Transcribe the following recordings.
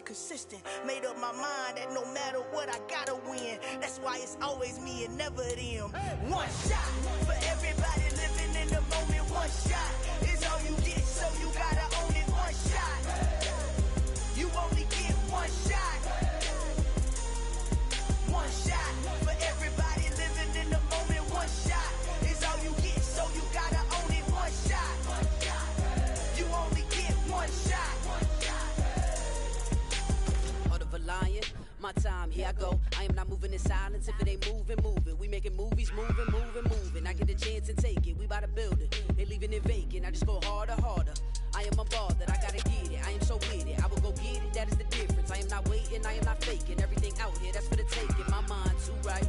consistent. Made up my mind that no matter what, I gotta win. That's why it's always me and never them. One shot for everybody living in the moment. One shot is all you get, so you gotta own it. One shot. You only get one shot. One shot for everybody living in the moment. One shot is all you get, so you gotta own it. One shot. You only get one shot. Heart of a lion, my time, here I go. I am not moving in silence. If it ain't moving, move it. We making movies, moving. I get a chance and take it. We bout to build it. They leaving it vacant. I just go harder. I am a ball that I gotta get it. I am so with it. I will go get it. That is the difference. I am not waiting. I am not faking. Everything out here, that's for the taking. My mind too right.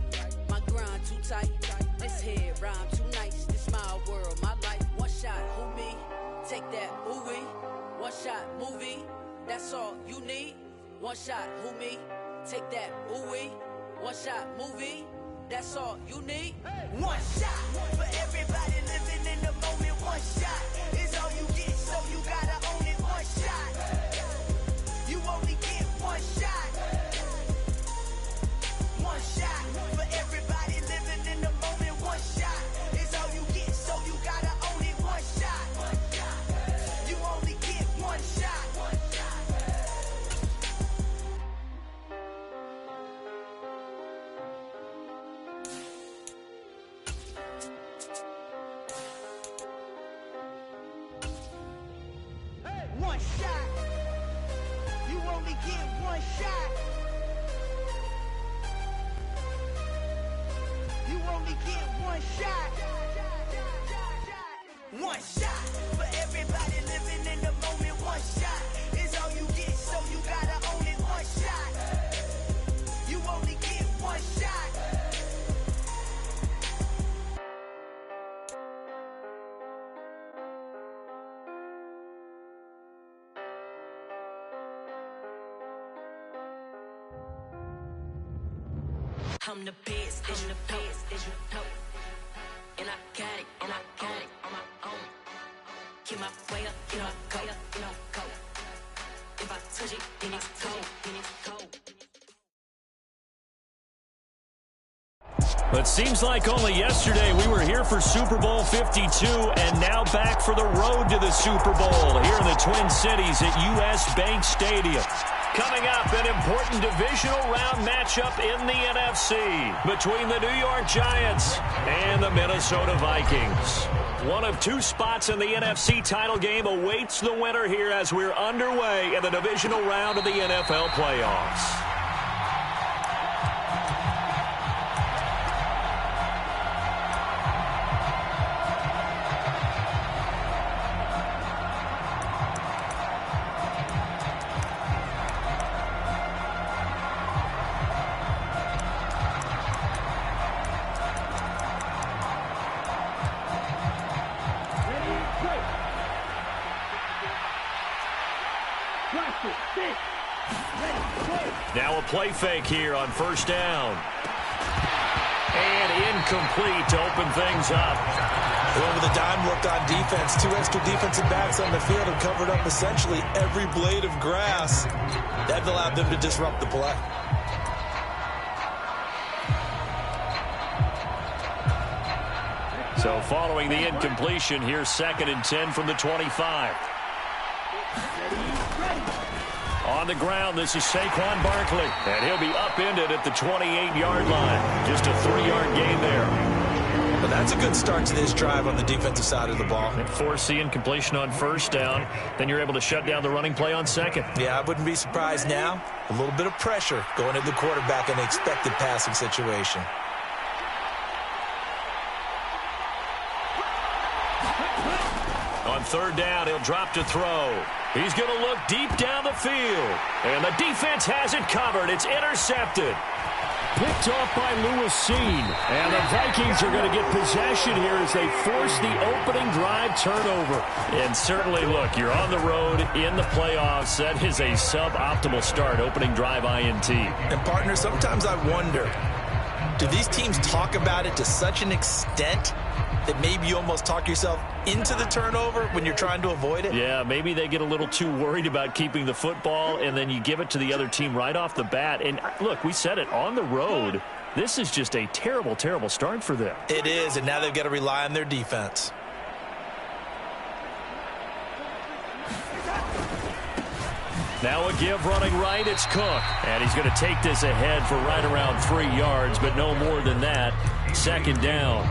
My grind too tight. This head rhyme too nice. This my world, my life. One shot, who me? Take that, who we? One shot, movie. That's all you need. One shot, who me? Take that, who we? One shot, movie. That's all you need. One shot for everybody living in the moment. One shot is all you get, so you gotta own it. One shot. You only get one shot. One shot for everybody living in the moment. One shot is all you get, so you gotta own it. One shot. You only get one shot. One shot. You only get one shot. You only get one shot. One shot for everybody living in the moment. One shot is all you get, so you gotta own it. One shot. You only get one shot. I'm the best, and the best, as you know. And I got it, and I got it on my own. Get my way up, get my go, go. If I touch it, then it's cold, But seems like only yesterday we were here for Super Bowl 52 and now back for the road to the Super Bowl here in the Twin Cities at US Bank Stadium. Coming up, an important divisional round matchup in the NFC between the New York Giants and the Minnesota Vikings. One of two spots in the NFC title game awaits the winner here as we're underway in the divisional round of the NFL playoffs. Now a play fake here on first down. And incomplete to open things up. Well, with a dime look on defense, two extra defensive backs on the field have covered up essentially every blade of grass. That allowed them to disrupt the play. So following the incompletion, here's 2nd and 10 from the 25. On the ground, this is Saquon Barkley, and he'll be upended at the 28-yard line. Just a 3-yard gain there. Well, that's a good start to this drive on the defensive side of the ball. And force the incompletion on first down, then you're able to shut down the running play on second. Yeah, I wouldn't be surprised now. A little bit of pressure going into the quarterback in an expected passing situation. On third down, he'll drop to throw. He's going to look deep down the field. And the defense has it covered. It's intercepted. Picked off by Lewis Seen. And the Vikings are going to get possession here as they force the opening drive turnover. And certainly, look, you're on the road in the playoffs. That is a suboptimal start, opening drive INT. And, partner, sometimes I wonder, do these teams talk about it to such an extent that maybe you almost talk yourself into the turnover when you're trying to avoid it? Yeah, maybe they get a little too worried about keeping the football, and then you give it to the other team right off the bat. And look, we said it, on the road, this is just a terrible, terrible start for them. It is, and now they've got to rely on their defense. Now a give running right, it's Cook. And he's going to take this ahead for right around 3 yards, but no more than that. Second down.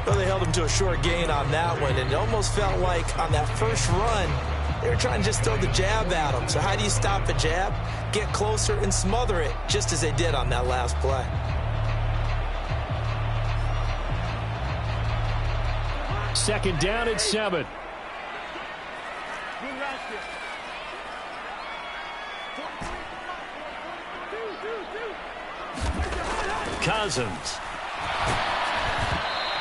Well, they held him to a short gain on that one, and it almost felt like on that first run, they were trying to just throw the jab at him. So how do you stop a jab? Get closer and smother it, just as they did on that last play. Second down at 7. Cousins.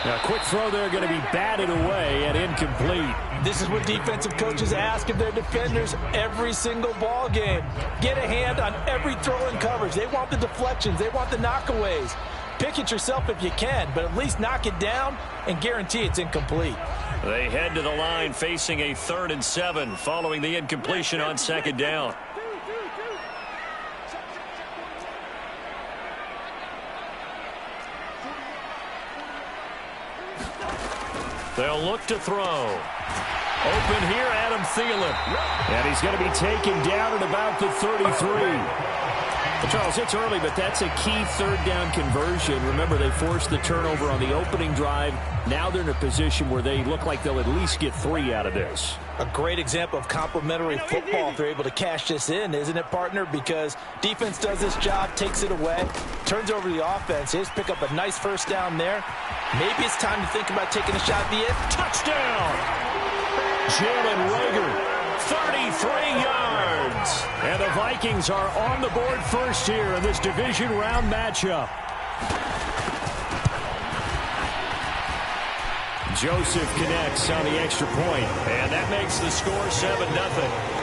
Now, a quick throw there going to be batted away and incomplete. This is what defensive coaches ask of their defenders every single ball game. Get a hand on every throw and coverage. They want the deflections. They want the knockaways. Pick it yourself if you can, but at least knock it down and guarantee it's incomplete. They head to the line facing a 3rd and 7 following the incompletion on second down. They'll look to throw. Open here, Adam Thielen. And he's going to be taken down at about the 33. Well, Charles, it's early, but that's a key third down conversion. Remember, they forced the turnover on the opening drive. Now they're in a position where they look like they'll at least get 3 out of this. A great example of complementary football if they're able to cash this in, isn't it, partner? Because defense does this job, takes it away, turns over the offense. They just pick up a nice first down there. Maybe it's time to think about taking a shot at the end. Touchdown! Jalen Reagor, 33 yards. And the Vikings are on the board first here in this division round matchup. Joseph connects on the extra point, and that makes the score 7-0.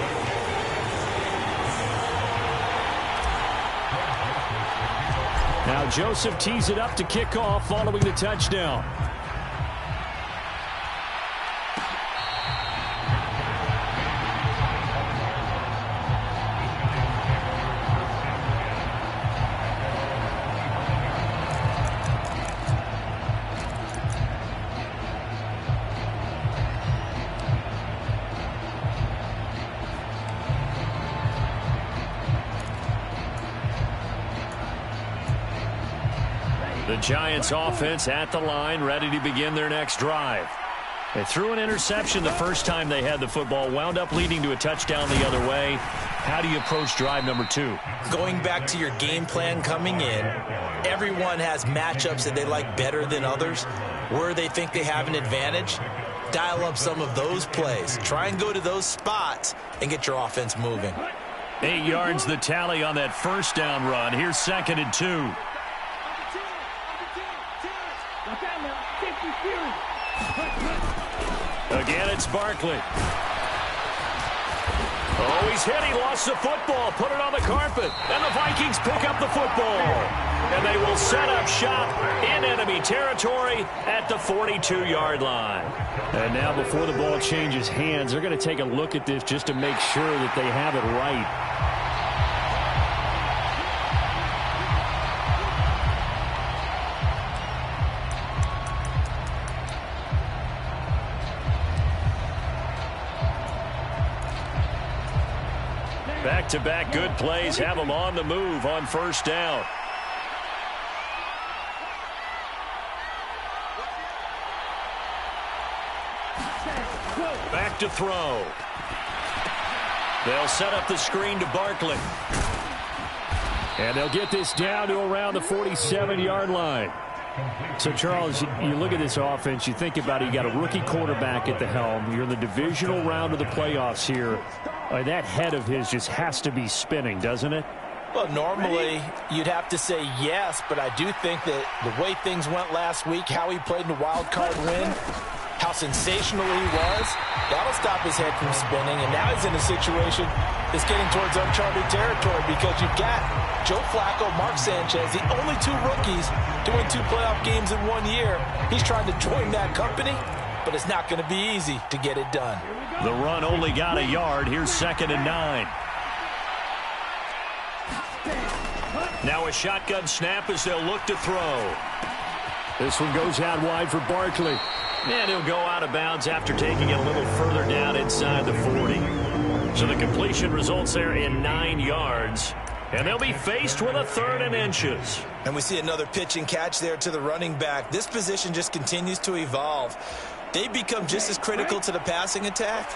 Now Joseph tees it up to kick off following the touchdown. The Giants offense at the line, ready to begin their next drive. They threw an interception the first time they had the football, wound up leading to a touchdown the other way. How do you approach drive number 2? Going back to your game plan coming in, everyone has matchups that they like better than others. Where they think they have an advantage, dial up some of those plays. Try and go to those spots and get your offense moving. 8 yards the tally on that first down run. Here's 2nd and 2. Again, it's Barkley. Oh, he's hit. He lost the football. Put it on the carpet. And the Vikings pick up the football. And they will set up shop in enemy territory at the 42-yard line. And now before the ball changes hands, they're going to take a look at this just to make sure that they have it right. Back-to-back good plays have them on the move on first down. Back to throw. They'll set up the screen to Barkley. And they'll get this down to around the 47-yard line. So, Charles, you look at this offense, you think about it, you got a rookie quarterback at the helm. You're in the divisional round of the playoffs here. That head of his just has to be spinning, doesn't it? Well, normally you'd have to say yes, but I do think that the way things went last week, how he played in the wild card win, how sensational he was, that'll stop his head from spinning, and now he's in a situation that's getting towards uncharted territory because you've got Joe Flacco, Mark Sanchez, the only two rookies to win 2 playoff games in 1 year. He's trying to join that company, but it's not going to be easy to get it done. The run only got a yard. Here's 2nd and 9. Now a shotgun snap as they'll look to throw. This one goes out wide for Barkley. And he'll go out of bounds after taking it a little further down inside the 40. So the completion results there in 9 yards. And they'll be faced with a 3rd and inches. And we see another pitch and catch there to the running back. This position just continues to evolve. They become just as critical to the passing attack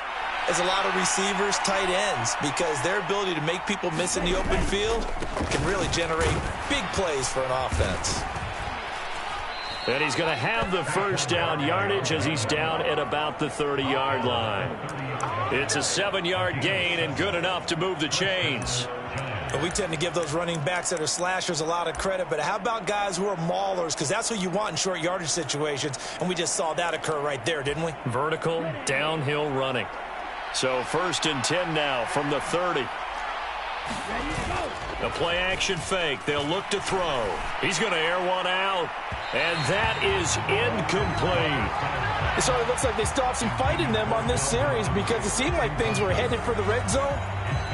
as a lot of receivers, tight ends, because their ability to make people miss in the open field can really generate big plays for an offense. And he's going to have the first down yardage as he's down at about the 30-yard line. It's a 7-yard gain and good enough to move the chains. We tend to give those running backs that are slashers a lot of credit, but how about guys who are maulers? Because that's what you want in short yardage situations, and we just saw that occur right there, didn't we? Vertical, downhill running. So 1st and 10 now from the 30. A play-action fake. They'll look to throw. He's going to air one out, and that is incomplete. It sort of looks like they still have some fight in them on this series because it seemed like things were headed for the red zone.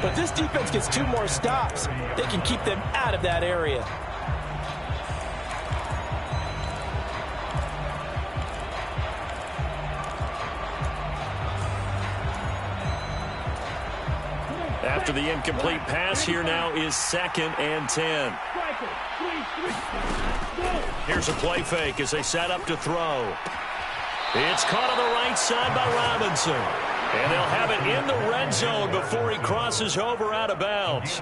But if this defense gets 2 more stops, they can keep them out of that area. After the incomplete pass, here now is 2nd and 10. Here's a play fake as they set up to throw. It's caught on the right side by Robinson. And they'll have it in the red zone before he crosses over out of bounds.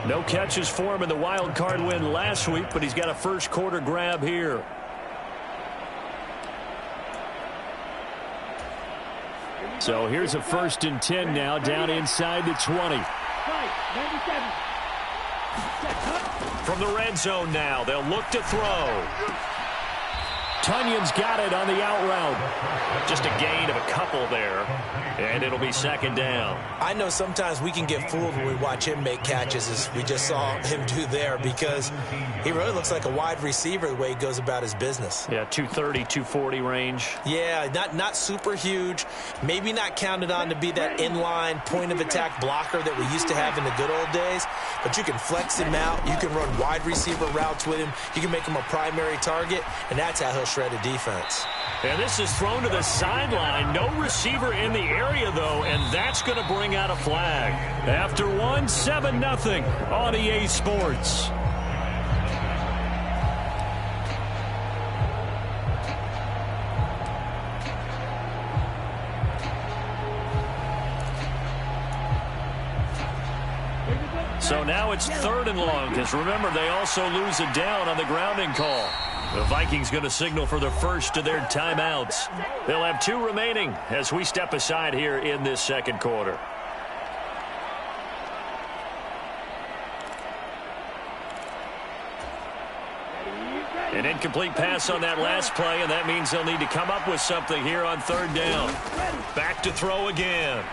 No catches for him in the wild card win last week, but he's got a first quarter grab here. So here's a 1st and 10 now down inside the 20. From the red zone now, they'll look to throw. Tunyon's got it on the out route. Just a gain of a couple there, and it'll be 2nd down. I know sometimes we can get fooled when we watch him make catches, as we just saw him do there, because he really looks like a wide receiver the way he goes about his business. Yeah, 230, 240 range. Yeah, not super huge. Maybe not counted on to be that inline point-of-attack blocker that we used to have in the good old days, but you can flex him out. You can run wide receiver routes with him. You can make him a primary target, and that's how he'll shred a defense. And this is thrown to the sideline. No receiver in the area, though, and that's going to bring out a flag. After 7-0 on EA Sports. So now it's 3rd and long, because remember, they also lose a down on the grounding call. The Vikings going to signal for the first of their timeouts. They'll have 2 remaining as we step aside here in this 2nd quarter. An incomplete pass on that last play, and that means they'll need to come up with something here on 3rd down. Back to throw again.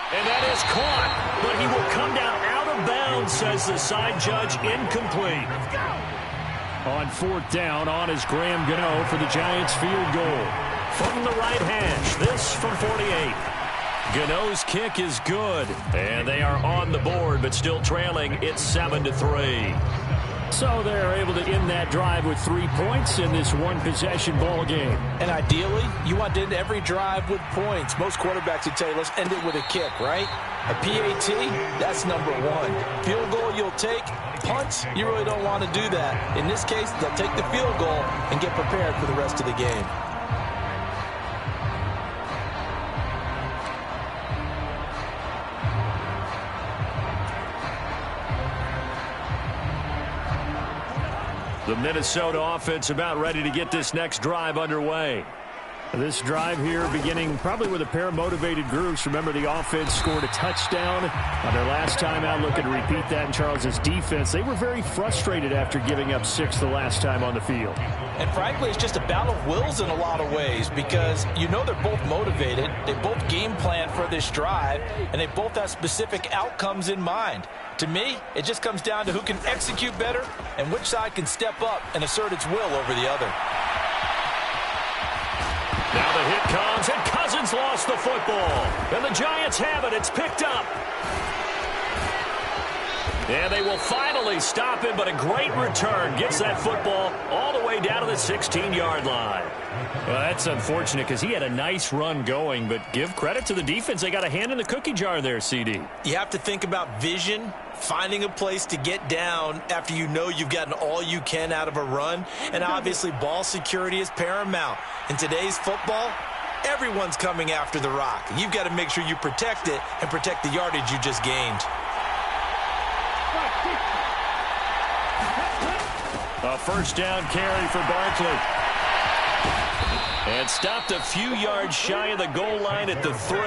And that is caught, but he will come down out of bounds, says the side judge, incomplete. On 4th down, on is Graham Gano for the Giants field goal. From the right hash, this from 48. Gano's kick is good, and they are on the board, but still trailing. It's 7-3. So they're able to end that drive with 3 points in this one-possession ball game. And ideally, you want to end every drive with points. Most quarterbacks would tell you, let's end it with a kick, right? A PAT, that's number 1. Field goal you'll take. Punts, you really don't want to do that. In this case, they'll take the field goal and get prepared for the rest of the game. The Minnesota offense about ready to get this next drive underway. This drive here beginning probably with a pair of motivated groups. Remember, the offense scored a touchdown on their last time out. Looking to repeat that in Charles's defense. They were very frustrated after giving up 6 the last time on the field. And frankly, it's just a battle of wills in a lot of ways because you know they're both motivated. They both game plan for this drive, and they both have specific outcomes in mind. To me, it just comes down to who can execute better and which side can step up and assert its will over the other. Now the hit comes, and Cousins lost the football. And the Giants have it. It's picked up. And they will finally stop him, but a great return. Gets that football all the way down to the 16-yard line. Well, that's unfortunate because he had a nice run going, but give credit to the defense. They got a hand in the cookie jar there, CD. You have to think about vision, finding a place to get down after you know you've gotten all you can out of a run, and obviously ball security is paramount. In today's football, everyone's coming after the rock. You've got to make sure you protect it and protect the yardage you just gained. A first down carry for Barkley. And stopped a few yards shy of the goal line at the 3.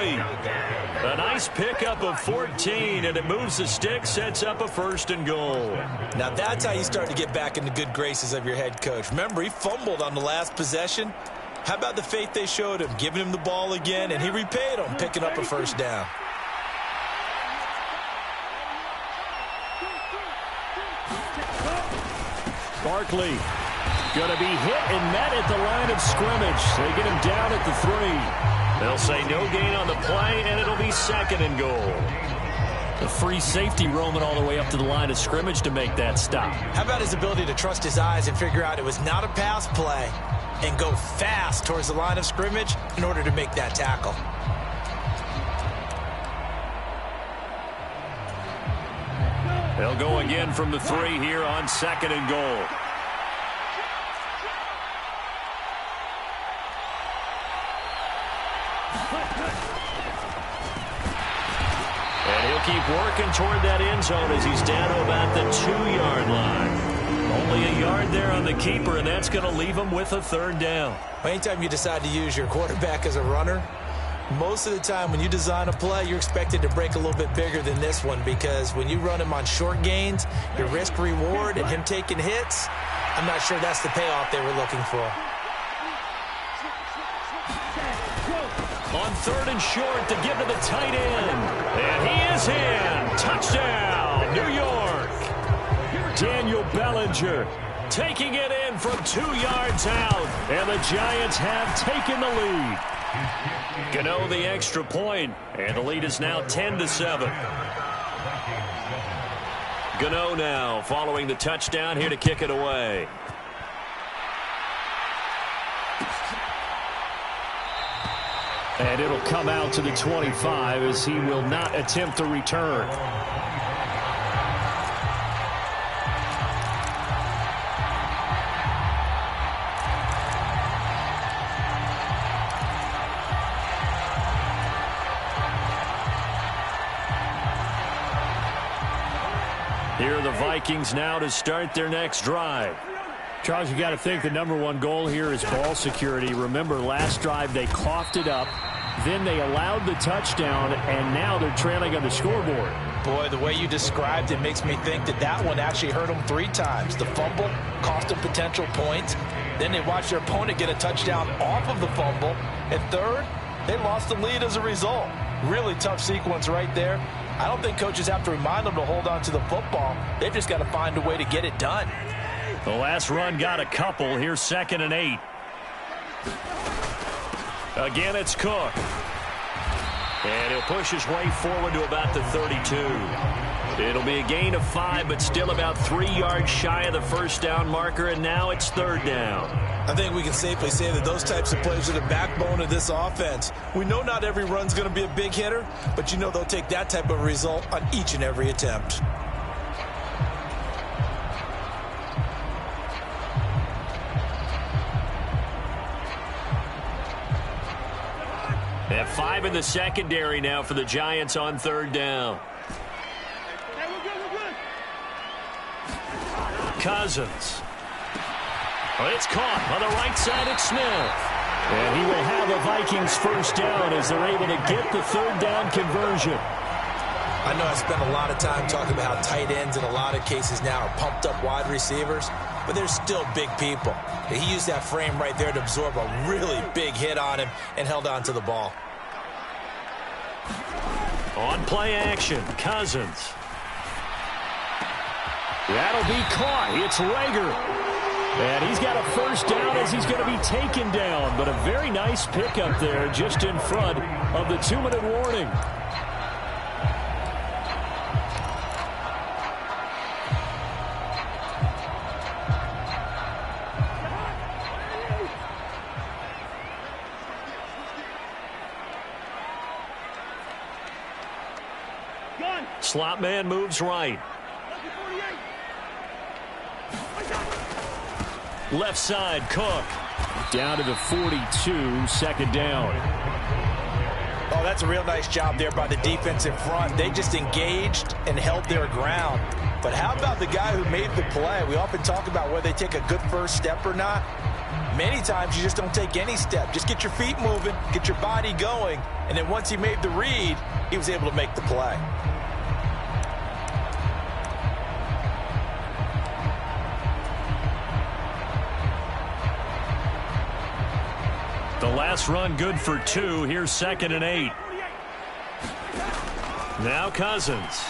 A nice pickup of 14, and it moves the stick, sets up a 1st and goal. Now that's how you start to get back in the good graces of your head coach. Remember, he fumbled on the last possession. How about the faith they showed him, giving him the ball again, and he repaid them, picking up a 1st down. Barkley going to be hit and met at the line of scrimmage. They get him down at the 3. They'll say no gain on the play, and it'll be 2nd and goal. The free safety roaming all the way up to the line of scrimmage to make that stop. How about his ability to trust his eyes and figure out it was not a pass play and go fast towards the line of scrimmage in order to make that tackle? They'll go again from the 3 here on 2nd and goal. And he'll keep working toward that end zone as he's down to about the 2-yard line. Only a yard there on the keeper, and that's going to leave him with a 3rd down. Anytime you decide to use your quarterback as a runner, most of the time when you design a play, you're expected to break a little bit bigger than this one because when you run him on short gains, your risk-reward and him taking hits, I'm not sure that's the payoff they were looking for. On 3rd and short to give to the tight end. And he is in. Touchdown, New York. Daniel Bellinger taking it in from 2 yards out. And the Giants have taken the lead. Gano the extra point, and the lead is now 10-7. Gano now following the touchdown here to kick it away. And it'll come out to the 25 as he will not attempt the return. Here are the Vikings now to start their next drive. Charles, you got to think the #1 goal here is ball security. Remember, last drive they coughed it up, then they allowed the touchdown, and now they're trailing on the scoreboard. Boy, the way you described it makes me think that that one actually hurt them 3 times. The fumble cost them potential points. Then they watched their opponent get a touchdown off of the fumble. And third, they lost the lead as a result. Really tough sequence right there. I don't think coaches have to remind them to hold on to the football. They've just got to find a way to get it done. The last run got a couple. Here's 2nd and 8. Again, it's Cook. And he'll push his way forward to about the 32. It'll be a gain of 5, but still about 3 yards shy of the 1st down marker, and now it's 3rd down. I think we can safely say that those types of plays are the backbone of this offense. We know not every run's going to be a big hitter, but you know they'll take that type of result on each and every attempt. They have 5 in the secondary now for the Giants on 3rd down. Cousins. Well, it's caught on the right side. It's Smith. And he will have a Vikings first down as they're able to get the third down conversion. I know I spent a lot of time talking about how tight ends in a lot of cases now are pumped up wide receivers, but they're still big people. He used that frame right there to absorb a really big hit on him and held on to the ball. On play action, Cousins. That'll be caught. It's Rager. And he's got a first down as he's going to be taken down. But a very nice pickup there just in front of the 2-minute warning. Slot man moves right. Left side, Cook. Down to the 42, second down. Oh, that's a real nice job there by the defense in front. They just engaged and held their ground. But how about the guy who made the play? We often talk about whether they take a good first step or not. Many times you just don't take any step. Just get your feet moving, get your body going, and then once he made the read, he was able to make the play. The last run good for 2. Here's 2nd and 8. Now Cousins.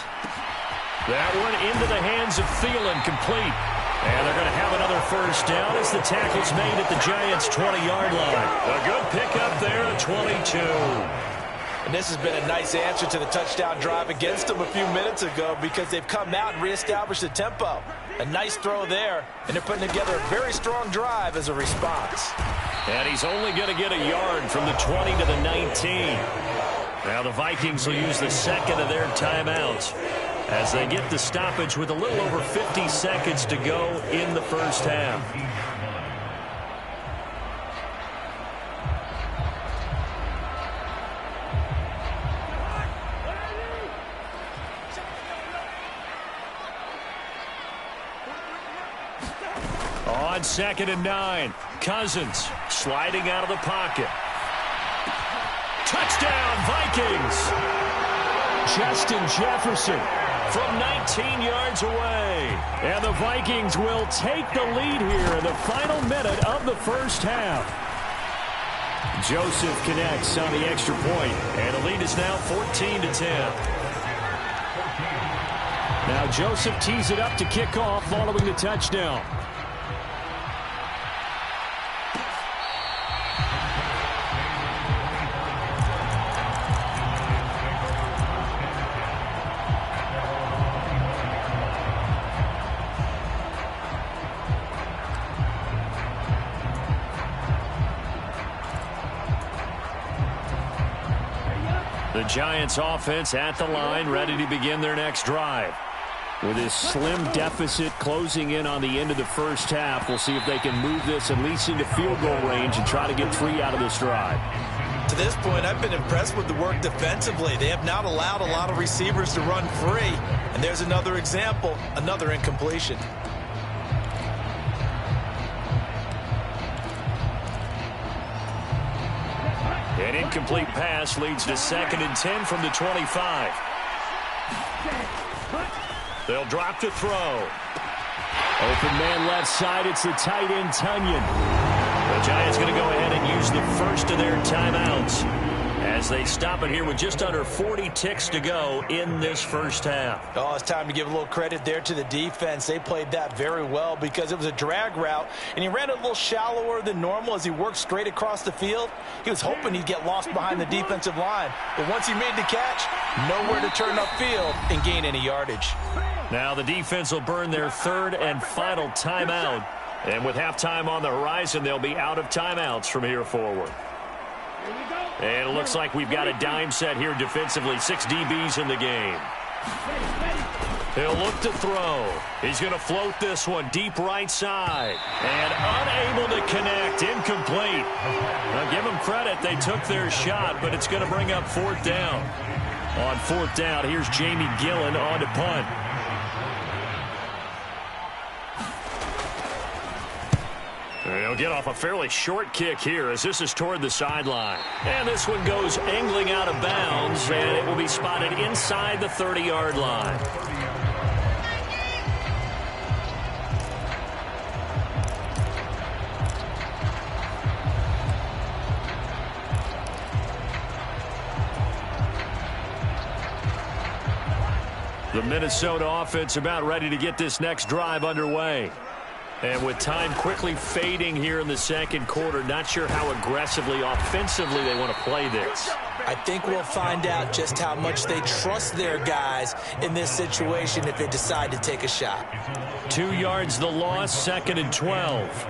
That one into the hands of Thielen, complete. And they're going to have another first down as the tackle's made at the Giants' 20-yard line. A good pickup there at 22. And this has been a nice answer to the touchdown drive against them a few minutes ago because they've come out and reestablished the tempo. A nice throw there, and they're putting together a very strong drive as a response. And he's only going to get a yard from the 20 to the 19. Now the Vikings will use the second of their timeouts as they get the stoppage with a little over 50 seconds to go in the first half. On 2nd and 9, Cousins sliding out of the pocket. Touchdown, Vikings! Justin Jefferson from 19 yards away. And the Vikings will take the lead here in the final minute of the first half. Joseph connects on the extra point, and the lead is now 14-10. Now Joseph tees it up to kick off following the touchdown. The Giants offense at the line, ready to begin their next drive. With this slim deficit closing in on the end of the first half, we'll see if they can move this at least into field goal range and try to get 3 out of this drive. To this point, I've been impressed with the work defensively. They have not allowed a lot of receivers to run free. And there's another example, another incompletion. An incomplete pass leads to 2nd and 10 from the 25. They'll drop to throw. Open man left side. It's the tight end, Tunyon. The Giants going to go ahead and use the first of their timeouts as they stop it here with just under 40 ticks to go in this first half. Oh, it's time to give a little credit there to the defense. They played that very well because it was a drag route, and he ran it a little shallower than normal as he worked straight across the field. He was hoping he'd get lost behind the defensive line, but once he made the catch, nowhere to turn upfield and gain any yardage. Now the defense will burn their third and final timeout, and with halftime on the horizon, they'll be out of timeouts from here forward. And it looks like we've got a dime set here defensively. 6 DBs in the game. He'll look to throw. He's going to float this one deep right side. And unable to connect. Incomplete. Now give them credit. They took their shot, but it's going to bring up 4th down. On 4th down, here's Jamie Gillen on to punt. They'll get off a fairly short kick here as this is toward the sideline. And this one goes angling out of bounds, and it will be spotted inside the 30-yard line. The Minnesota offense about ready to get this next drive underway. And with time quickly fading here in the second quarter, not sure how aggressively, offensively they want to play this. I think we'll find out just how much they trust their guys in this situation if they decide to take a shot. 2 yards the loss, 2nd and 12.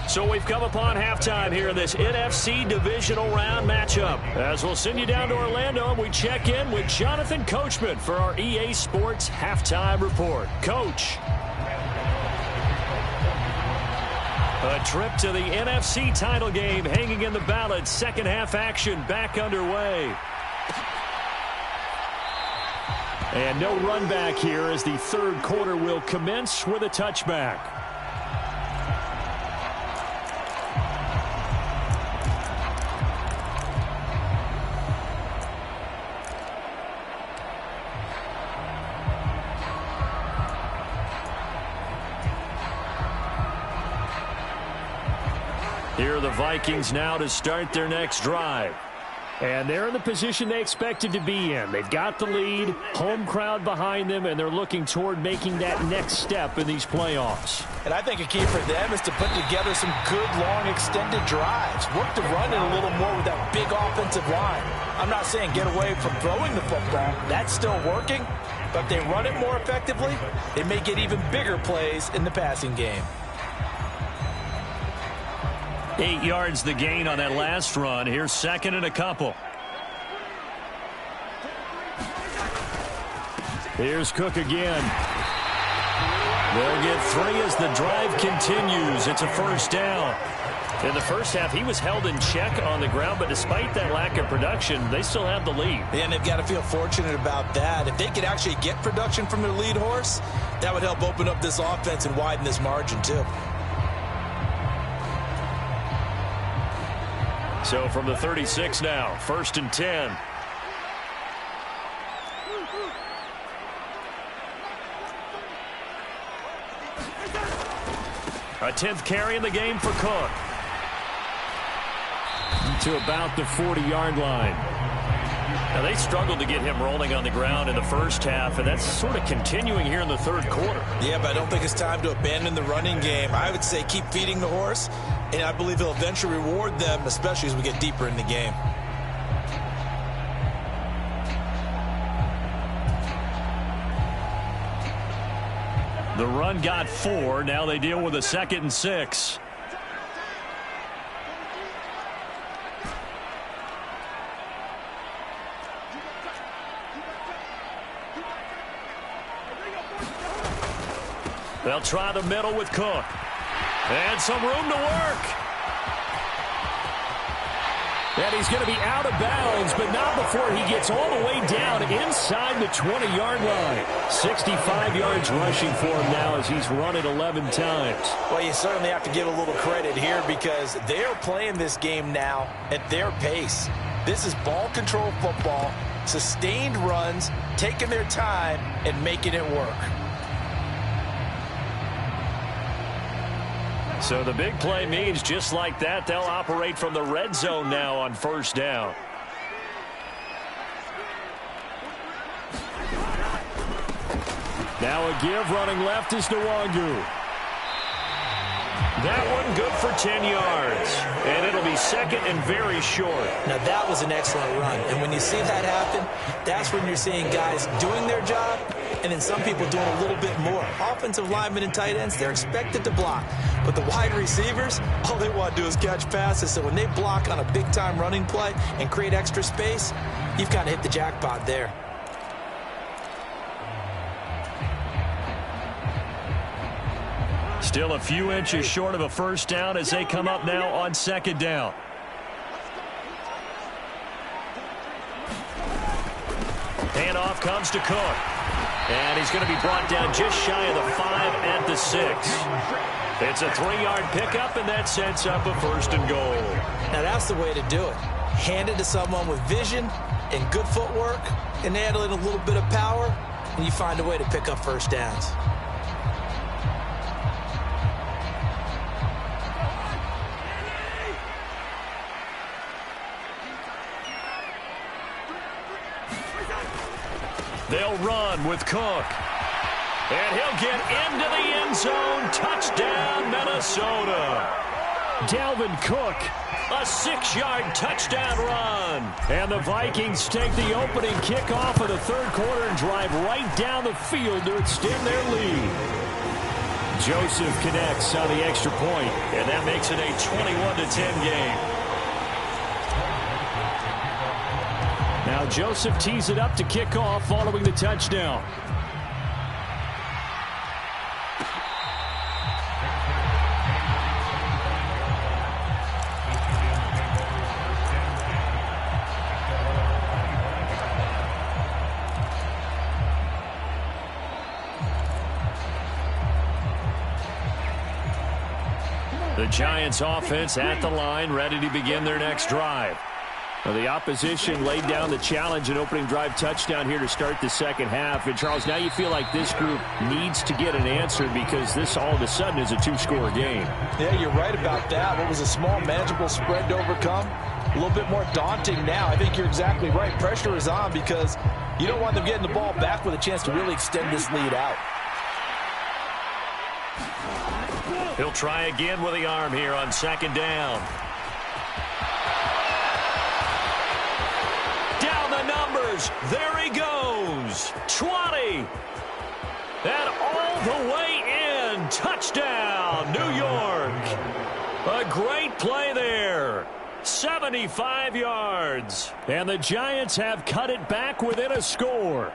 So we've come upon halftime here in this NFC divisional round matchup. As we'll send you down to Orlando, and we check in with Jonathan Coachman for our EA Sports Halftime Report. Coach. A trip to the NFC title game hanging in the balance. Second half action back underway. And no run back here as the third quarter will commence with a touchback. Here are the Vikings now to start their next drive. And they're in the position they expected to be in. They've got the lead, home crowd behind them, and they're looking toward making that next step in these playoffs. And I think a key for them is to put together some good, long, extended drives. Work the run in a little more with that big offensive line. I'm not saying get away from throwing the football. That's still working. But if they run it more effectively, they may get even bigger plays in the passing game. 8 yards the gain on that last run. Here's second and a couple. Here's Cook again. They'll get 3 as the drive continues. It's a first down. In the first half, he was held in check on the ground, but despite that lack of production, they still have the lead. And they've got to feel fortunate about that. If they could actually get production from their lead horse, that would help open up this offense and widen this margin too. So from the 36 now, 1st and 10. A 10th carry in the game for Cook. To about the 40-yard line. Now, they struggled to get him rolling on the ground in the first half, and that's sort of continuing here in the third quarter. Yeah, but I don't think it's time to abandon the running game. I would say keep feeding the horse, and I believe he'll eventually reward them, especially as we get deeper in the game. The run got 4. Now they deal with a 2nd and 6. They'll try the middle with Cook. And some room to work. And he's going to be out of bounds, but not before he gets all the way down inside the 20-yard line. 65 yards rushing for him now as he's run it 11 times. Well, you certainly have to give a little credit here because they're playing this game now at their pace. This is ball control football, sustained runs, taking their time, and making it work. So the big play means just like that, they'll operate from the red zone now on first down. Now a give running left is Nwangu. That one good for 10 yards. And it'll be second and very short. Now that was an excellent run. And when you see that happen, that's when you're seeing guys doing their job and then some people doing a little bit more. Offensive linemen and tight ends, they're expected to block. But the wide receivers, all they want to do is catch passes. So when they block on a big-time running play and create extra space, you've kind of hit the jackpot there. Still a few inches short of a first down as they come up now on second down. Handoff comes to Cook. And he's going to be brought down just shy of the 5 at the 6. It's a 3-yard pickup, and that sets up a first and goal. Now that's the way to do it. Hand it to someone with vision and good footwork, and handle it a little bit of power, and you find a way to pick up first downs. They'll run with Cook. And he'll get into the end zone. Touchdown, Minnesota. Dalvin Cook, a 6-yard touchdown run. And the Vikings take the opening kickoff of the third quarter and drive right down the field to extend their lead. Joseph connects on the extra point, and that makes it a 21-10 game. Now Joseph tees it up to kick off following the touchdown. The Giants offense at the line, ready to begin their next drive. Well, the opposition laid down the challenge and opening drive touchdown here to start the second half. And, Charles, now you feel like this group needs to get an answer because this all of a sudden is a 2-score game. Yeah, you're right about that. What was a small, manageable spread to overcome, a little bit more daunting now. I think you're exactly right. Pressure is on because you don't want them getting the ball back with a chance to really extend this lead out. He'll try again with the arm here on second down. Down the numbers. There he goes. 20. And all the way in. Touchdown, New York. A great play there. 75 yards. And the Giants have cut it back within a score.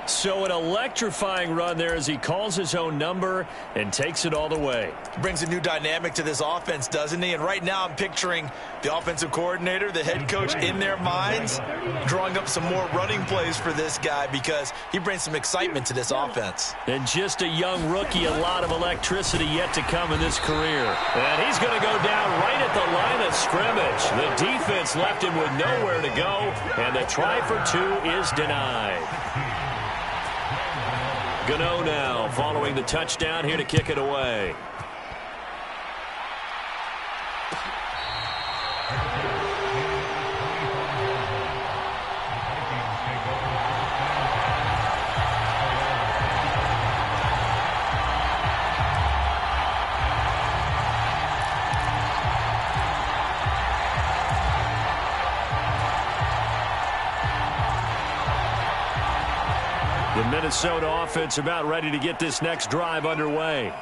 So an electrifying run there as he calls his own number and takes it all the way. Brings a new dynamic to this offense, doesn't he? And right now I'm picturing the offensive coordinator, the head coach in their minds, drawing up some more running plays for this guy because he brings some excitement to this offense. And just a young rookie, a lot of electricity yet to come in this career. And he's going to go down right at the line of scrimmage. The defense left him with nowhere to go, and the try for 2 is denied. Gano now following the touchdown here to kick it away. The Minnesota offense about ready to get this next drive underway.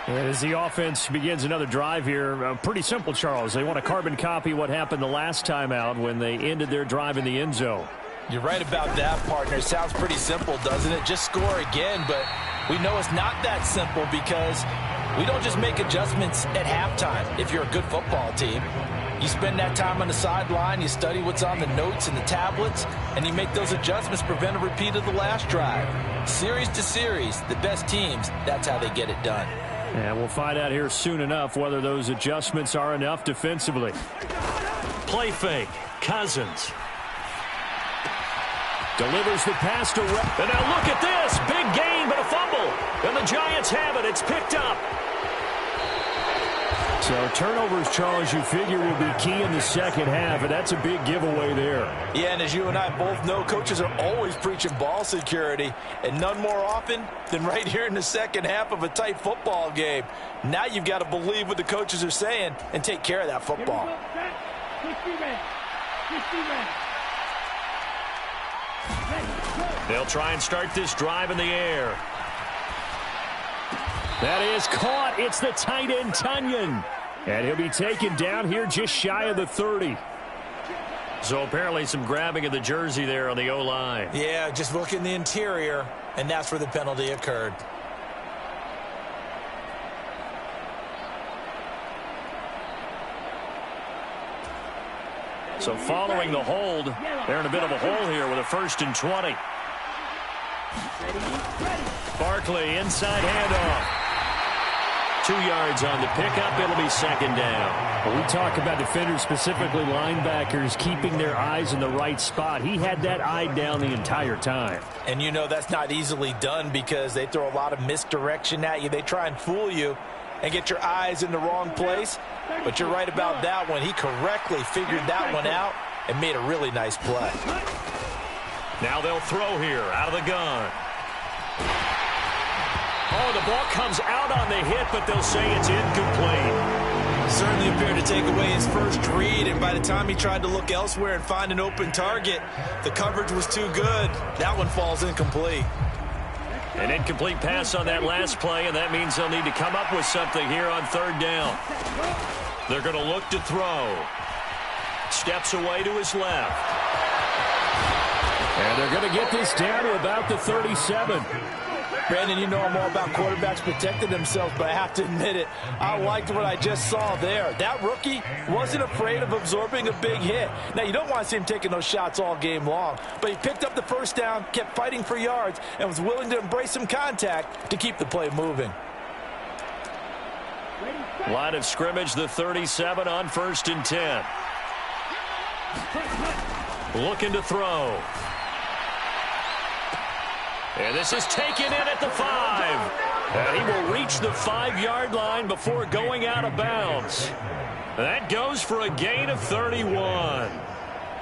And as the offense begins another drive here, pretty simple, Charles. They want to carbon copy what happened the last time out when they ended their drive in the end zone. You're right about that, partner. Sounds pretty simple, doesn't it? Just score again, but we know it's not that simple because we don't just make adjustments at halftime if you're a good football team. You spend that time on the sideline, you study what's on the notes and the tablets, and you make those adjustments to prevent a repeat of the last drive. Series to series, the best teams, that's how they get it done. And we'll find out here soon enough whether those adjustments are enough defensively. Play fake. Cousins. Delivers the pass to Red. And now look at this. Big gain, but a fumble. And the Giants have it. It's picked up. So turnovers, Charles, you figure will be key in the second half, and that's a big giveaway there. Yeah, and as you and I both know, coaches are always preaching ball security, and none more often than right here in the second half of a tight football game. Now you've got to believe what the coaches are saying and take care of that football. They'll try and start this drive in the air. That is caught. It's the tight end, Tunyon. And he'll be taken down here just shy of the 30. So apparently some grabbing of the jersey there on the O-line. Yeah, just look in the interior, and that's where the penalty occurred. So following the hold, they're in a bit of a hole here with a 1st and 20. Barkley, inside handoff. 2 yards on the pickup. It'll be 2nd down. Well, we talk about defenders, specifically linebackers, keeping their eyes in the right spot. He had that eye down the entire time. And you know that's not easily done because they throw a lot of misdirection at you. They try and fool you and get your eyes in the wrong place. But you're right about that one. He correctly figured that one out and made a really nice play. Now they'll throw here out of the gun. Oh, the ball comes out on the hit, but they'll say it's incomplete. Certainly appeared to take away his first read, and by the time he tried to look elsewhere and find an open target, the coverage was too good. That one falls incomplete. An incomplete pass on that last play, and that means they'll need to come up with something here on 3rd down. They're going to look to throw. Steps away to his left. And they're going to get this down to about the 37. Brandon, you know I'm all about quarterbacks protecting themselves, but I have to admit it, I liked what I just saw there. That rookie wasn't afraid of absorbing a big hit. Now, you don't want to see him taking those shots all game long, but he picked up the 1st down, kept fighting for yards, and was willing to embrace some contact to keep the play moving. Line of scrimmage, the 37 on 1st and 10. Looking to throw. And this is taken in at the 5. And he will reach the 5-yard line before going out of bounds. That goes for a gain of 31.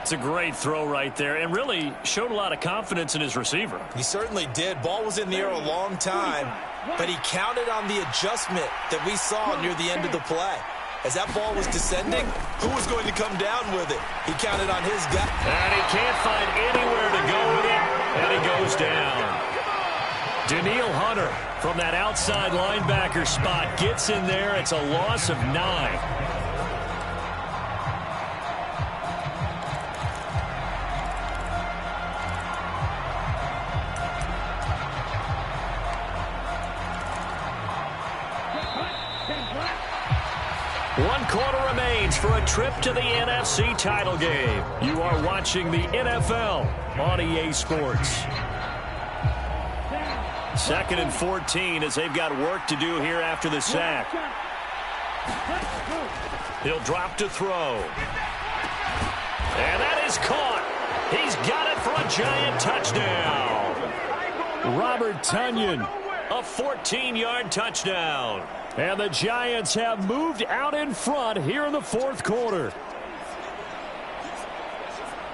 It's a great throw right there and really showed a lot of confidence in his receiver. He certainly did. Ball was in the air a long time, but he counted on the adjustment that we saw near the end of the play. As that ball was descending, who was going to come down with it? He counted on his guy. And he can't find anywhere to go with it, and he goes down. Daniil Hunter from that outside linebacker spot gets in there. It's a loss of 9. One quarter remains for a trip to the NFC title game. You are watching the NFL on EA Sports. 2nd and 14 as they've got work to do here after the sack. He'll drop to throw. And that is caught. He's got it for a giant touchdown. Robert Tonyan. A 14-yard touchdown. And the Giants have moved out in front here in the 4th quarter.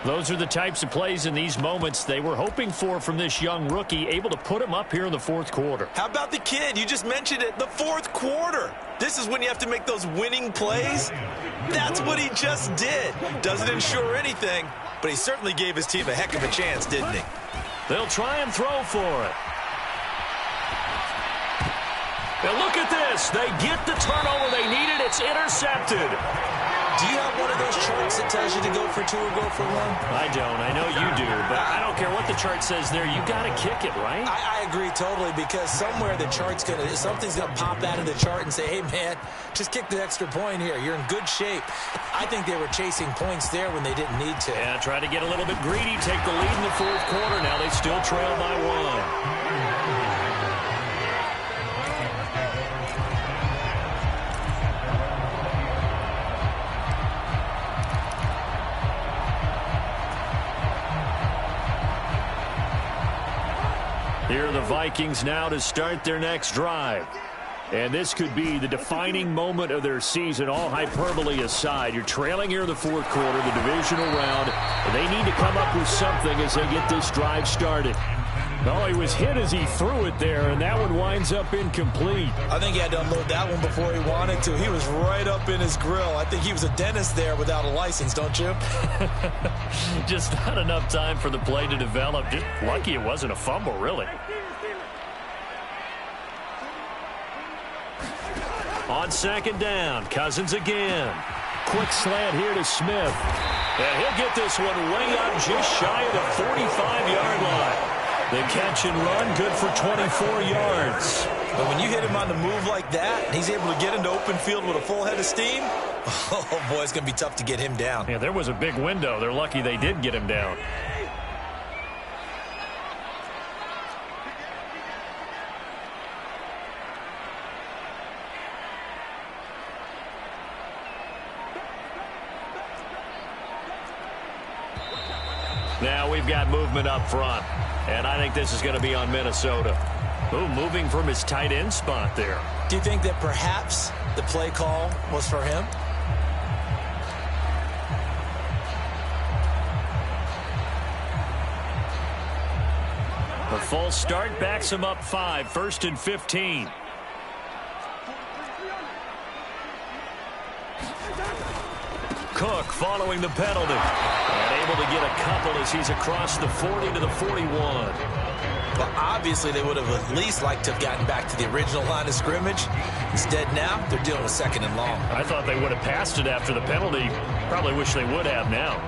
Those are the types of plays in these moments they were hoping for from this young rookie, able to put him up here in the 4th quarter. How about the kid? You just mentioned it, the 4th quarter. This is when you have to make those winning plays. That's what he just did. Doesn't ensure anything, but he certainly gave his team a heck of a chance, didn't he? They'll try and throw for it. Now look at this. They get the turnover they needed. It's intercepted. Do you have one of those charts that tells you to go for 2 or go for 1? I don't. I know you do, but I don't care what the chart says there. You got to kick it, right? I agree totally, because somewhere the chart's something's gonna pop out of the chart and say, hey man, just kick the extra point here. You're in good shape. I think they were chasing points there when they didn't need to. Yeah, try to get a little bit greedy, take the lead in the 4th quarter. Now they still trail by 1. Here are the Vikings now to start their next drive. And this could be the defining moment of their season, all hyperbole aside. You're trailing here in the 4th quarter, the divisional round, and they need to come up with something as they get this drive started. Oh, he was hit as he threw it there, and that one winds up incomplete. I think he had to unload that one before he wanted to. He was right up in his grill. I think he was a dentist there without a license, don't you? Just not enough time for the play to develop. Just lucky it wasn't a fumble, really. On 2nd down, Cousins again. Quick slant here to Smith. And he'll get this one way up just shy of the 45-yard line. The catch and run good for 24 yards. But when you hit him on the move like that, and he's able to get into open field with a full head of steam, oh, boy, it's going to be tough to get him down. Yeah, there was a big window. They're lucky they did get him down. Now we've got movement up front, and I think this is going to be on Minnesota. Ooh, moving from his tight end spot there. Do you think that perhaps the play call was for him? A false start backs him up 5, 1st and 15. Cook following the penalty. And able to get a couple as he's across the 40 to the 41. Well, obviously they would have at least liked to have gotten back to the original line of scrimmage. Instead now, they're dealing with 2nd and long. I thought they would have passed it after the penalty. Probably wish they would have now.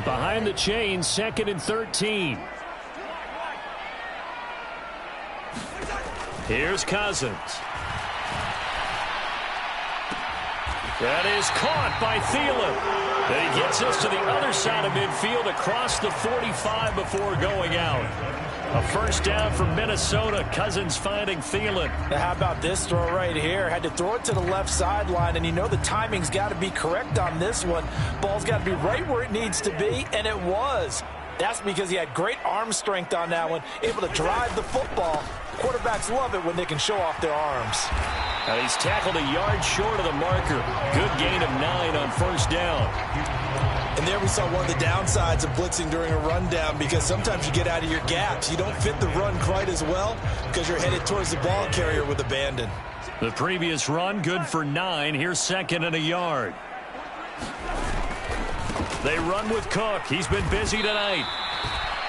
Behind the chain, 2nd and 13. Here's Cousins. That is caught by Thielen. And he gets us to the other side of midfield across the 45 before going out. A first down from Minnesota. Cousins finding Thielen. Now, how about this throw right here? Had to throw it to the left sideline, and you know the timing's got to be correct on this one. Ball's got to be right where it needs to be, and it was. That's because he had great arm strength on that one, able to drive the football. Quarterbacks love it when they can show off their arms. Now he's tackled a yard short of the marker. Good gain of 9 on first down. And there we saw one of the downsides of blitzing during a rundown, because sometimes you get out of your gaps. You don't fit the run quite as well because you're headed towards the ball carrier with abandon. The previous run good for 9. Here's 2nd and a yard. They run with Cook. He's been busy tonight.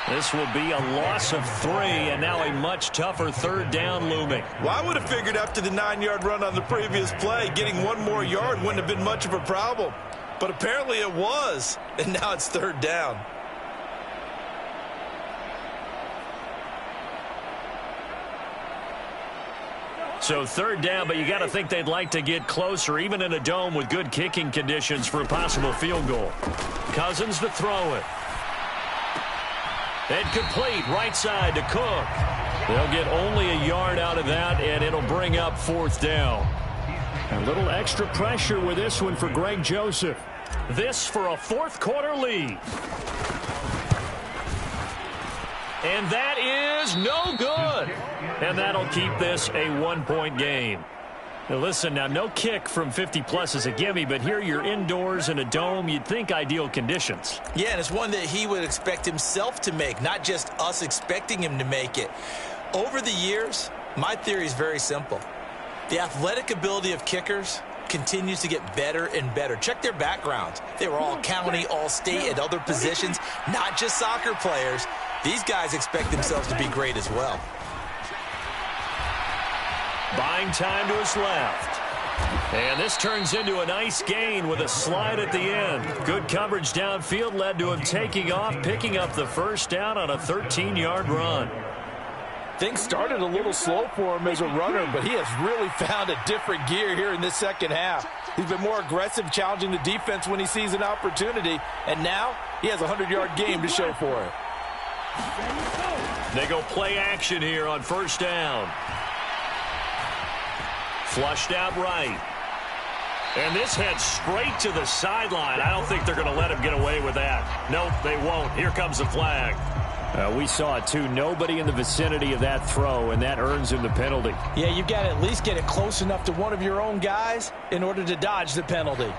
This will be a loss of 3, and now a much tougher 3rd down looming. Well, I would have figured after the 9-yard run on the previous play, getting 1 more yard wouldn't have been much of a problem. But apparently it was, and now it's 3rd down. So 3rd down, but you got to think they'd like to get closer, even in a dome with good kicking conditions for a possible field goal. Cousins to throw it. And complete, right side to Cook. They'll get only a yard out of that, and it'll bring up 4th down. A little extra pressure with this one for Greg Joseph. This for a 4th quarter lead. And that is no good. And that'll keep this a 1-point game. Now listen, now no kick from 50-plus is a gimme, but here you're indoors in a dome. You'd think ideal conditions. Yeah, and it's one that he would expect himself to make, not just us expecting him to make it. Over the years, my theory is very simple. The athletic ability of kickers continues to get better and better. Check their backgrounds. They were all county, all state, at other positions, not just soccer players. These guys expect themselves to be great as well. Buying time to his left. And this turns into a nice gain with a slide at the end. Good coverage downfield led to him taking off, picking up the first down on a 13-yard run. Things started a little slow for him as a runner, but he has really found a different gear here in this second half. He's been more aggressive, challenging the defense when he sees an opportunity, and now he has a 100-yard game to show for it. They go play action here on first down. Flushed out right. And this heads straight to the sideline. I don't think they're going to let him get away with that. Nope, they won't. Here comes the flag. We saw it, too. Nobody in the vicinity of that throw, and that earns him the penalty. Yeah, you've got to at least get it close enough to one of your own guys in order to dodge the penalty.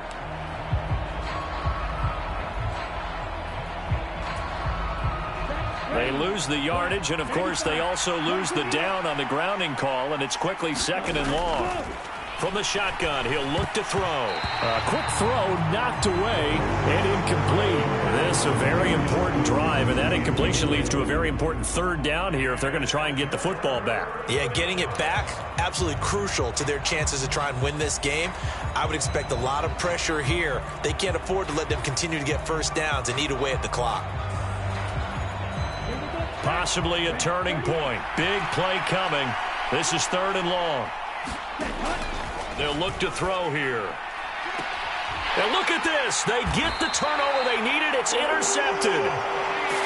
They lose the yardage, and, of course, they also lose the down on the grounding call, and it's quickly 2nd and long. From the shotgun, he'll look to throw. A quick throw knocked away and incomplete. This a very important drive, and that incompletion leads to a very important third down here if they're going to try and get the football back. Yeah, getting it back, absolutely crucial to their chances to try and win this game. I would expect a lot of pressure here. They can't afford to let them continue to get first downs and eat away at the clock. Possibly a turning point. Big play coming. This is 3rd and long. They'll look to throw here. And look at this. They get the turnover they needed. It's intercepted.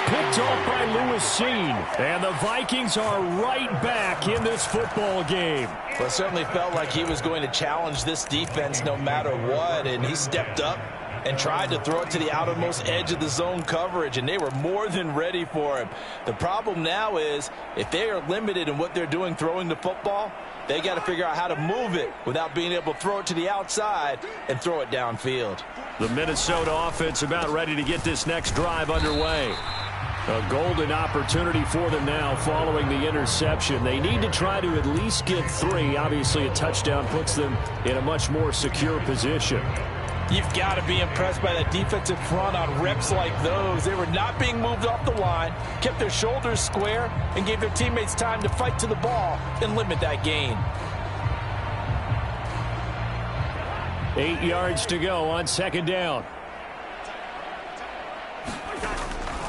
Picked off by Lewis Cine. And the Vikings are right back in this football game. Well, it certainly felt like he was going to challenge this defense no matter what, and he stepped up and tried to throw it to the outermost edge of the zone coverage, and they were more than ready for him. The problem now is if they are limited in what they're doing throwing the football, they got to figure out how to move it without being able to throw it to the outside and throw it downfield. The Minnesota offense about ready to get this next drive underway. A golden opportunity for them now following the interception. They need to try to at least get 3. Obviously, a touchdown puts them in a much more secure position. You've got to be impressed by that defensive front on reps like those. They were not being moved off the line, kept their shoulders square, and gave their teammates time to fight to the ball and limit that gain. 8 yards to go on 2nd down.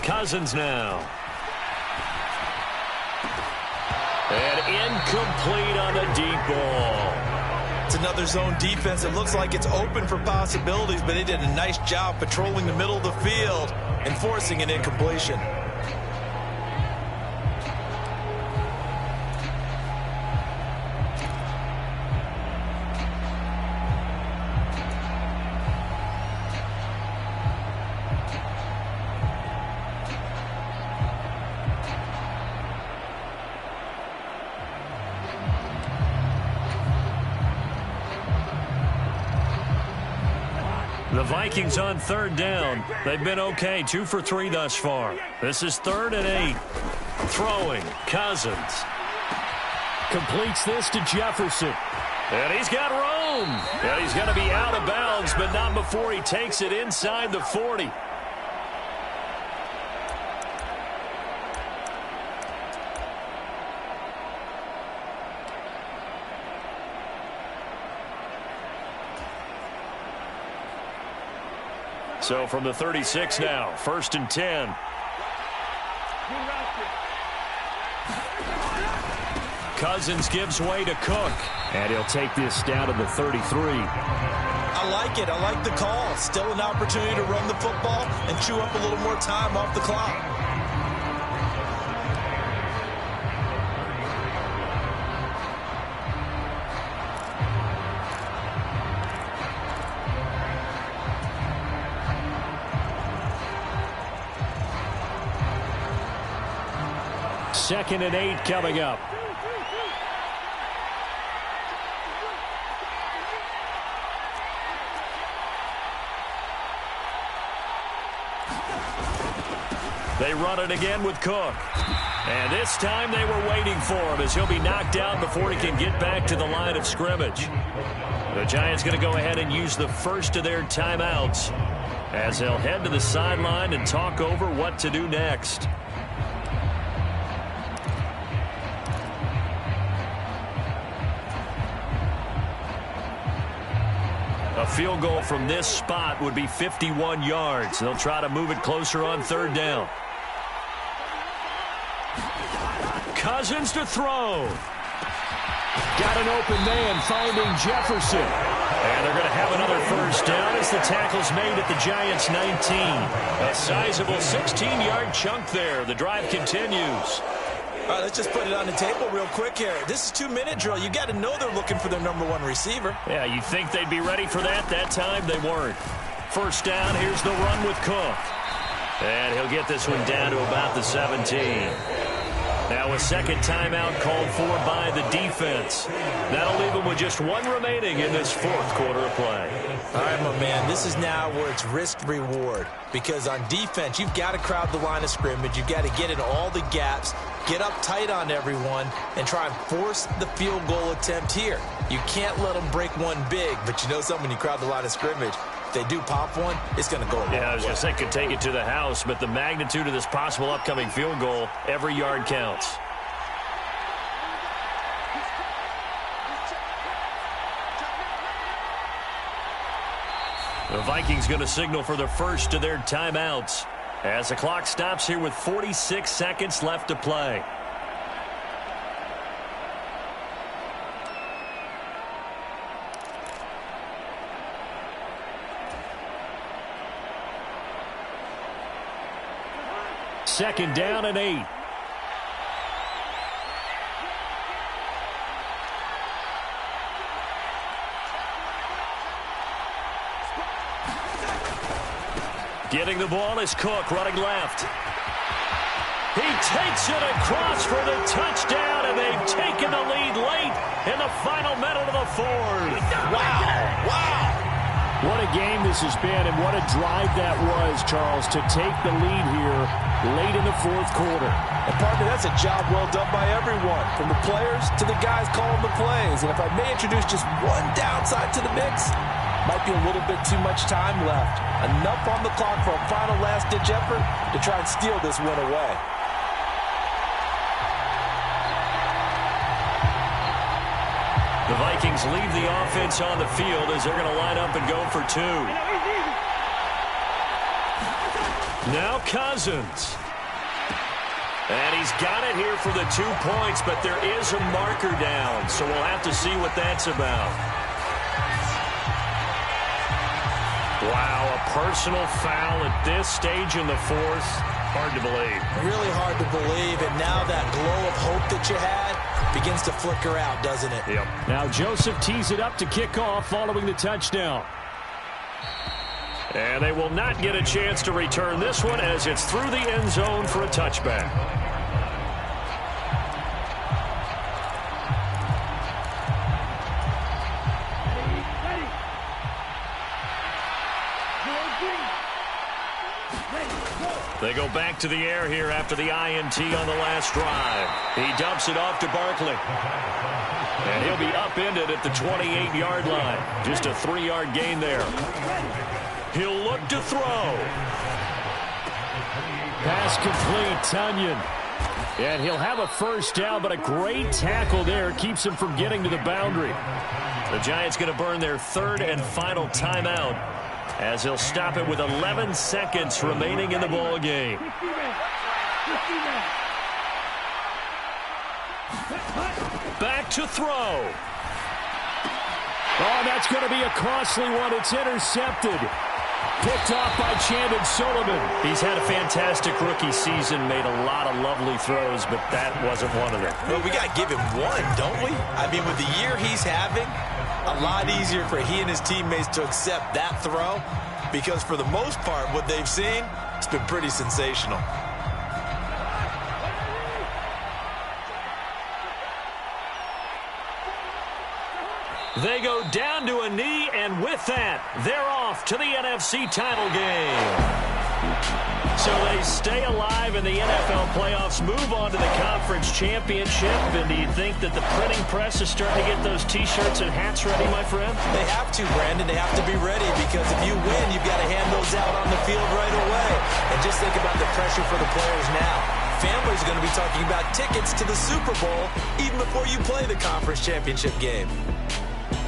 Cousins now. And incomplete on the deep ball. It's another zone defense. It looks like it's open for possibilities, but they did a nice job patrolling the middle of the field and forcing an incompletion. The Vikings on 3rd down. They've been okay, 2 for 3 thus far. This is 3rd and 8. Throwing, Cousins. Completes this to Jefferson. And he's got room. And he's going to be out of bounds, but not before he takes it inside the 40. So from the 36 now, 1st and 10. Cousins gives way to Cook. And he'll take this down to the 33. I like it. I like the call. Still an opportunity to run the football and chew up a little more time off the clock. Second and 8 coming up. They run it again with Cook. And this time they were waiting for him as he'll be knocked down before he can get back to the line of scrimmage. The Giants going to go ahead and use the first of their timeouts as they'll head to the sideline and talk over what to do next. A field goal from this spot would be 51 yards. They'll try to move it closer on 3rd down. Cousins to throw. Got an open man finding Jefferson. And they're going to have another first down as the tackle's made at the Giants' 19. A sizable 16-yard chunk there. The drive continues. All right, let's just put it on the table real quick here. This is 2-minute drill. You got to know they're looking for their #1 receiver. Yeah, you'd think they'd be ready for that. That time they weren't. First down, here's the run with Cook. And he'll get this one down to about the 17. Now a second timeout called for by the defense. That'll leave them with just 1 remaining in this 4th quarter of play. All right, my man, this is now where it's risk-reward. Because on defense, you've got to crowd the line of scrimmage. You've got to get in all the gaps, get up tight on everyone, and try and force the field goal attempt here. You can't let them break one big, but you know something, when you crowd the line of scrimmage, they do pop one, it's going to go a long way. Yeah, I was going to say could take it to the house, but the magnitude of this possible upcoming field goal, every yard counts. The Vikings going to signal for the first of their timeouts as the clock stops here with 46 seconds left to play. Second down and 8. Getting the ball is Cook, running left. He takes it across for the touchdown, and they've taken the lead late in the final minute of the fourth. Wow, wow. What a game this has been, and what a drive that was, Charles, to take the lead here late in the fourth quarter. And partner, that's a job well done by everyone, from the players to the guys calling the plays. And if I may introduce just one downside to the mix, might be a little bit too much time left. Enough on the clock for a final last-ditch effort to try and steal this win away. The Vikings leave the offense on the field as they're going to line up and go for 2. Now Cousins. And he's got it here for the 2 points, but there is a marker down, so we'll have to see what that's about. Wow, a personal foul at this stage in the fourth. Hard to believe. Really hard to believe, and now that glow of hope that you had begins to flicker out, doesn't it? Yep. Now Joseph tees it up to kick off following the touchdown. And they will not get a chance to return this one as it's through the end zone for a touchback. They go back to the air here after the INT on the last drive. He dumps it off to Barkley. And he'll be upended at the 28-yard line. Just a 3-yard gain there. He'll look to throw. Pass complete, Tunyon. And he'll have a first down, but a great tackle there keeps him from getting to the boundary. The Giants going to burn their third and final timeout as he'll stop it with 11 seconds remaining in the ball game. Back to throw. Oh, that's going to be a costly one. It's intercepted. Picked off by Chandon Sullivan. He's had a fantastic rookie season, made a lot of lovely throws, but that wasn't one of them. Well, we got to give him one, don't we? I mean, with the year he's having, a lot easier for he and his teammates to accept that throw because for the most part, what they've seen, it's been pretty sensational. They go down to a knee, and with that, they're off to the NFC title game. So they stay alive in the NFL playoffs, move on to the conference championship. And do you think that the printing press is starting to get those T-shirts and hats ready, my friend? They have to, Brandon. They have to be ready because if you win, you've got to hand those out on the field right away. And just think about the pressure for the players now. Families are going to be talking about tickets to the Super Bowl even before you play the conference championship game.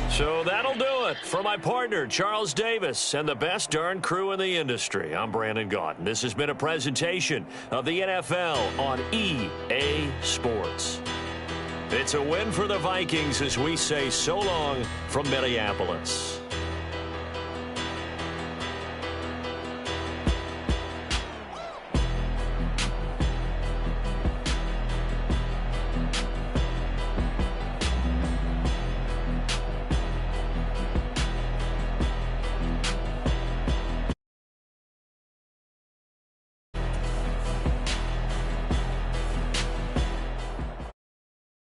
So that'll do it for my partner, Charles Davis, and the best darn crew in the industry. I'm Brandon Gaudin. This has been a presentation of the NFL on EA Sports. It's a win for the Vikings as we say so long from Minneapolis.